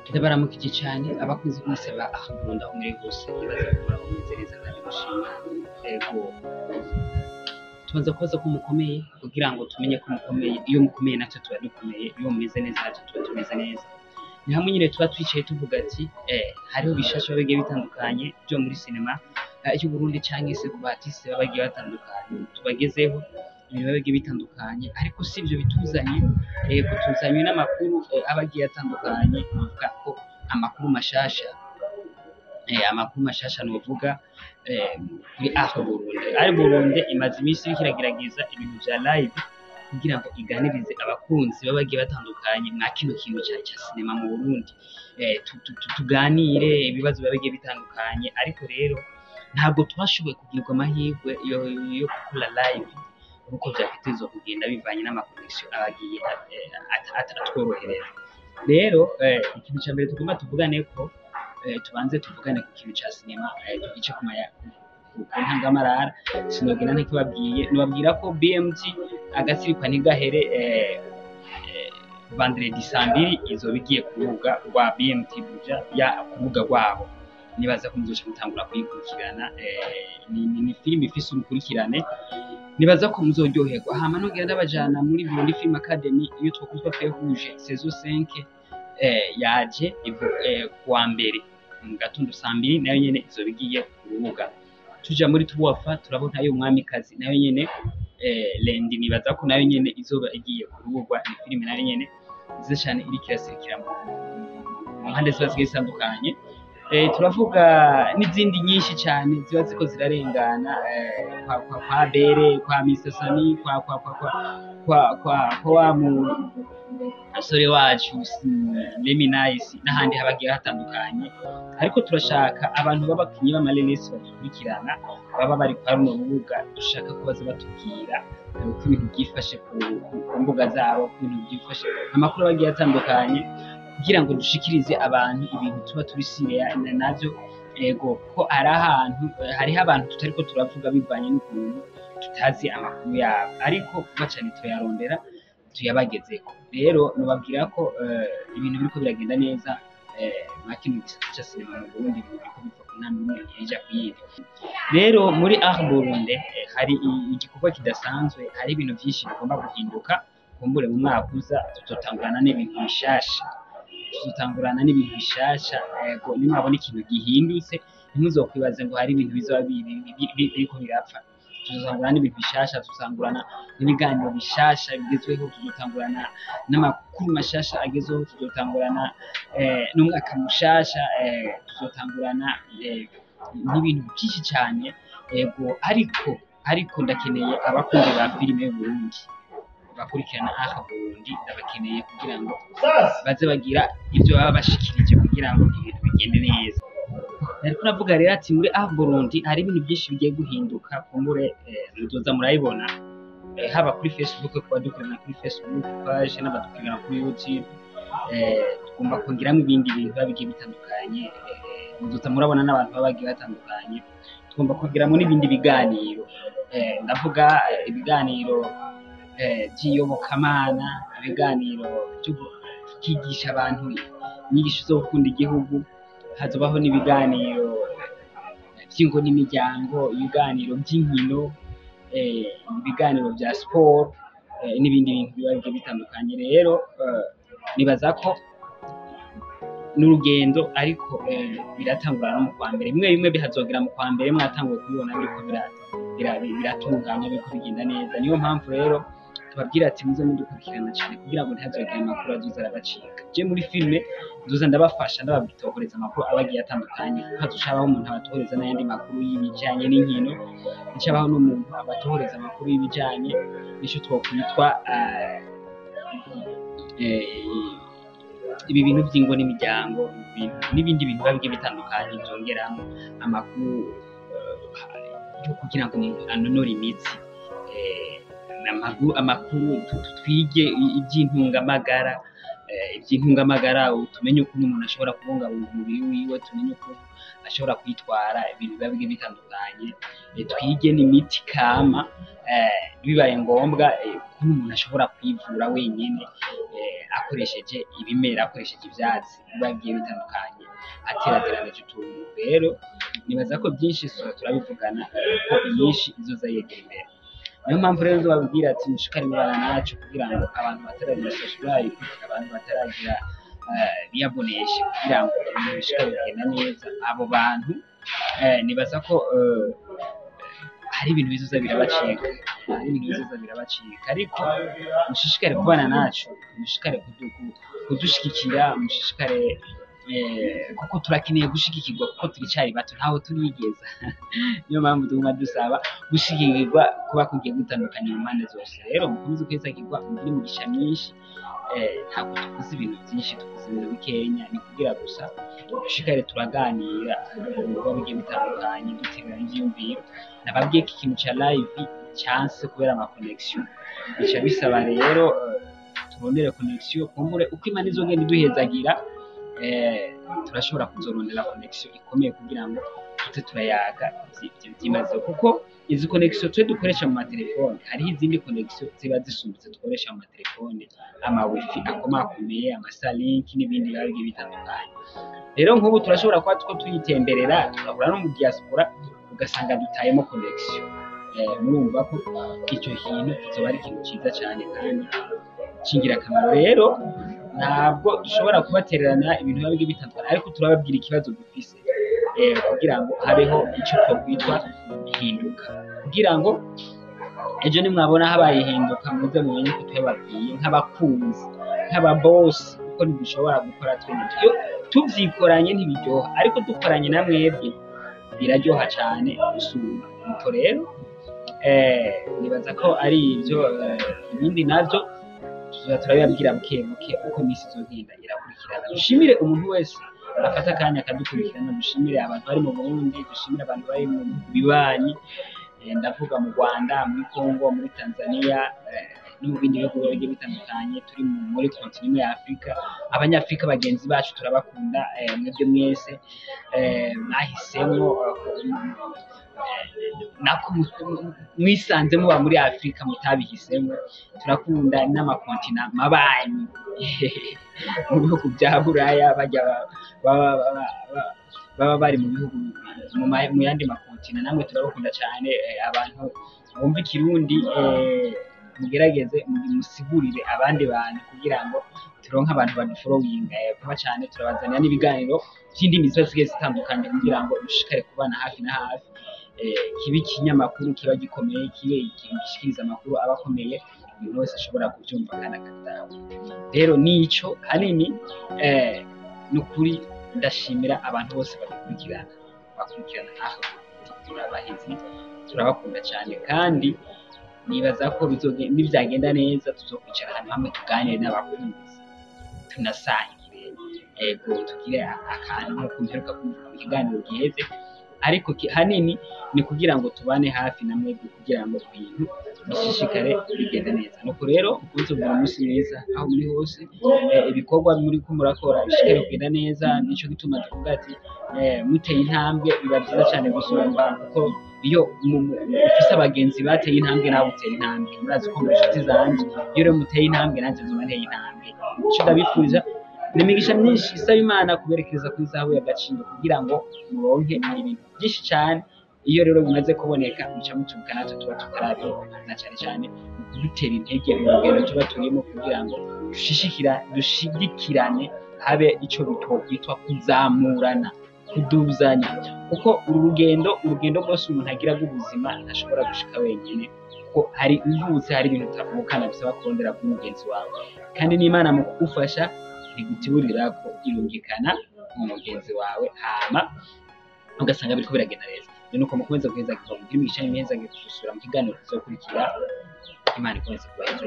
Ndabaramukije cyane abakunzi bose ba Burundi aho muri bose nibaza ko mumeze neza kandi mushima. Ego tubanza kubaza ko mukomeye kugira ngo tumenye ko mukomeye. Iyo mukomeye natwe tuba dukomeye, iyo mumeze neza natwe tuba tumeze neza. Ni hamwe nyine tuba twicaye tuvuga ati hariho bishasha bigiye bitandukanye byo muri sinema y'u Burundi cyangwa se ku batisi baba bagiye batandukanye tubagezeho ibintu bigiye bitandukanye, ariko si ibyo bituzanye. Tuzanywe n'amakuru aba agiye atandukanye, kuvuga ko amakuru mashasha nuvuga kuri Burundi imaze iminsi iriko iragerageza ibintu vya live kugira ngo iganirize abakunzi baba bagiye batandukanye mwa kino kintu cya sinema mu Burundi. Tuganire ibibazo biba bigiye bitandukanye, ariko rero ntabwo twashoboye kugirwa amahirwe yo gukora live nkuko vyafitezwa kugenda bivanye n'amakonnection abagiye atworohereza. Rero ikintu cya mbere tugomba tuvugane ko tubanze tuvugane ku kintu cya sinema, tugice ku ntangamarara. Sinogenda ntikibabwiye, nubabwira ko BMT agasirikwa ntigahere vendredi saa 2 izoba igiye ku rubuga rwa BMT Buja ya kurubuga rwabo. Nibaza ko muzoca mutangura kuyikurikirana. Ni filime ifise urukurikirane, nibaza ko muzoryoherwa. Hama nogenda ndabajana muri Burundi Film Academy iyo twakuzwa Feu Rouge saison 5 yaje kuwa mbere mu gatondo saa 2, nayo nyene izoba igiye ku rubuga. Tuja muri Tuwafa turabona yo Mwamikazi nayo nyene Lendi, nibaza ko nayo nyene izoba igiye ku rubuga. Ni filime nayo nyene nziza cyane iriko irasirikira mu mpande ziba zigiye zitandukanye. Turavuga n'izindi nyinshi cyane ziba ziko zirarengana, kwa Bere, kwa Mr Sani, kwa asore wacu Leminais n'ahandi habagiye hatandukanye. Ariko turashaka abantu b'abakinyi b'amareresi badukurikirana baba bari kwa runo rubuga, dushaka ko baza batubwira uko ibintu byifashe ku mbuga zabo, uko ibintu byifashe amakuru bagiye atandukanye, kugira ngo dushikirize abantu ibintu tuba tubisireya navyo. Ego ko hariho abantu tutariko turavuga bivanye n'ukuntu tutazi amakuru yabo, ariko bacane tuyarondera tuyabagezeko. Rero nubabwira ko ibintu biriko biragenda neza mwa kino gisata ca sinema mu Burundi, biriko biva ku ntambwe imwe ija kuyindi. Rero muri Burundi hari igikorwa kidasanzwe, hari ibintu vyinshi bigomba guhinduka. Kumbure mu mwaka uza tuzotangurana n'ibintu bishasha. Ego nimwabona ikintu gihindutse ntimuzokwibaze ngo hari ibintu bizoba biriko birapfa. Tuzotangurana n'ibintu bishasha, tuzotangurana n'ibiganiro bishasha bigezweho, tuzotangurana n'amakuru mashasha agezweho, tuzotangurana n'umwaka mushasha, tuzotangurana n'ibintu byinshi cyane. Ego ariko ndakeneye abakunzi ba filime y'u Burundi bakurikirana Burundi, ndabakeneye kugira ngo baze bagira ibyo baba bashikirije kugira ngo ibintu bigende neza. Nariko navuga rero ati muri Burundi hari ibintu byinshi bigiye guhinduka. Kumbure muzoza murayibona haba kuri Facebook, kuba dukorana kuri Facebook page n'abadukorana kuri YouTube. Tugomba kongeramo ibindi bintu bigiye bitandukanye. Muzoza murabona n'abantu baba bagiye batandukanye. Tugomba kongeramo n'ibindi biganiro, ndavuga ibiganiro by'iyobokamana, ibiganiro byo kwigisha abantu inyigisho zo gukunda igihugu. Hazobaho n'ibiganiro by'ingo n'imiryango, ibiganiro by'inkino, ibiganiro bya sport, n'ibindi bintu biba bigiye bitandukanye. Rero nibaza ko n'urugendo, ariko biratangura no mu kwa mbere. Bimwe bihazogera mu kwa mbere mwatanguye kubibona biriko biratunganya, biriko bigenda neza. Niyo mpamvu rero tubabwira ati muze mudukurikirana cyane kugira ngo ntihazogere amakuru azoza arabacika. Je muri filime nzoza ndabafasha, ndababitohoreza amakuru abagiye atandukanye. Hazoshabaho umuntu abatohoreza n'ayandi makuru y'ibijanye n'inkino, nshabaho n'umuntu abatohoreza amakuru y'ibijanye n'icyo twokwitwa ibi bintu by'ingo n'imiryango, n'ibindi bintu bigiye bitandukanye byongeramo amakuru yo kugira ngo umuntu anonore imitsi. Amakuru twige iby'intungamagara, iby'intungamagara, tumenye ukuntu umuntu ashobora kubungabunga umubiri wiwe, tumenye ukuntu ashobora kwitwara ibintu biba bigiye bitandukanye, twige n'imiti kama bibaye ngombwa ukuntu umuntu ashobora kwivura wenyine akoresheje ibimera, akoresheje ivyatsi biba bigiye bitandukanye, aterateranije utuntu. Rero nibaza ko byinshi turabivugana ko inyinshi izoza yegera imbere. Niyo mpamvu rero nzobabwira ati mushikare mubana nacu kugira ngo abantu bataragira subscribe, abantu bataragira biyaboneshe, kugira ngo ibintu bishikare bigenda neza. Abo bantu nibaza ko hari ibintu bizoza birabacika, ariko mushishikare kubana nacu, mushishikare kudushigikira, mushishikare kuko turakeneye gushigikirwa, kuko turicari bato ntaho turigeza. Niyo mpamvu tuguma dusaba gushigikirwa kuba kugiye gutandukanye mu mpande zose. Rero mukomeze kwizagirwa, mugire imigisha myinshi. Ntabwo tuvuze ibintu byinshi, tuvuze ibintu bikenya, ni kugira gusa dushikare turaganira ibikorwa bigiye bitandukanye, duteganya ivyiyumviro. Nababwiye ko ikintu ca live chance kubera ama connection, bica bisaba rero turondere connection, kumbure uko Imana izogenda iduhezagira, turashobora kuzorondera connection ikomeye kugira ngo tute turayaga byimaze, kuko izi connection twe dukoresha mu matelefone, hariho izindi connection ziba zisumbitse dukoresha mu matelefone, ama wifi akomakomeye, ama Starlink n'ibindi bigiye bitandukanye. Rero nk'ubu turashobora kuba two tuyitemberera, tukabura no mu diaspora, ugasanga dutayemo connection. Murumva ko icyo kintu kizoba ari ikintu cyiza cyane kandi kingira akamaro. Rero ntabwo dushobora kubatererana ibintu biba bigiye bitandukanye, ariko turababwira ikibazo dufise, kugira ngo habeho icyo twitwa ihinduka, kugira ngo ejo nimwabona habaye ihinduka muze mumenye ko twababwiye nk'abakunzi, nk'ababosi, kuko ntidushobora gukora twenyine. Iyo tuvyikoranye ntibiryoha, ariko dukoranye na mwebwe biraryoha cyane gusumba. Nuko rero nibaza ko ari ibyo, ibindi navyo turabibabwira buke buke uko iminsi izogenda irakurikirana. Dushimire umuntu wese afata akanya akadukurikirana, dushimire abantu bari mu Burundi, dushimire abantu bari mu bibanyi, ndavuga mu Rwanda, muri Congo, muri Tanzania, no mu bindi bihugu bigiye bitandukanye, turi muri continent ya Afrika. Abanyafrika bagenzi bacu turabakunda, mwebwe mwese mwahisemo nako mwisanze muba muri Afrika mutabihisemo. Turakunda n'amakontina mabanyi mu bihugu bya Buraya, bajya baba bari mu bihugu mu yandi makontina, namwe turabakunda cyane. Abantu bumva ikirundi, mugerageze musigurire abandi bantu kugira ngo turonke abantu badufollowinga vuba cyane. Turabazanira n'ibiganiro by'indimi zigiye zitandukanye kugira ngo dushikare kubana hafi na hafi. Kiba ikinyamakuru kiba gikomeye, gishikiriza amakuru abakomeye, umuntu wese ashobora kubyumva kandi akataha. Rero nico hanini, nukuri ndashimira abantu bose bakurikirana aho turabahizi, turabakunda cyane, kandi nibaza ko nibyagenda neza tuzokwicara ahantu hamwe tuganire n'abakunzi, tunasangire, tugire akantu nk'uko mperuka kubivuga mu kiganiro giheze. Ariko hanini ni kugira ngo tubane hafi na mwebwe, kugira ngo ibintu bishishikare bigende neza. Nuko rero ukunze kugira umunsi mwiza aho muri hose, ibikorwa muri ko murakora bishishikare kugenda neza. Nico gituma tuvuga ati muteye intambwe biba byiza cyane gusumba, kuko iyo ufise abagenzi bateye intambwe nawe uteye intambwe. Murazi ko muri inshuti zanje, iyo rero muteye intambwe nanjye nzoba nteye intambwe. Ico ndabifuriza ni imigisha myinshi isaba Imana kuberekereza kuri zahabu y'agaciro, kugira ngo muronke ibintu byinshi cyane. Iyo rero bimaze kuboneka muca mutubuka natwe tuba tutarabibona, na cyane cyane dutera intege mu rugendo tuba turimo, kugira ngo dushigikirane, habe icyo bitwa kuzamurana, kuduzanya, kuko urugendo rwose umuntu agira rw'ubuzima ntashobora gushika wenyine, kuko hari uvutse, hari ibintu utavukana bisaba kurondera kuri mugenzi wawe, kandi n'Imana mu kugufasha ntigutuburira ko irungikana mu mugenzi wawe, hama ugasanga biriko biragenda neza. Rero nuko mukomeza guheza kuva mu kirimi cyane neza, gusura mu kiganiro kizokurikira. Imana ikomeze kubaha.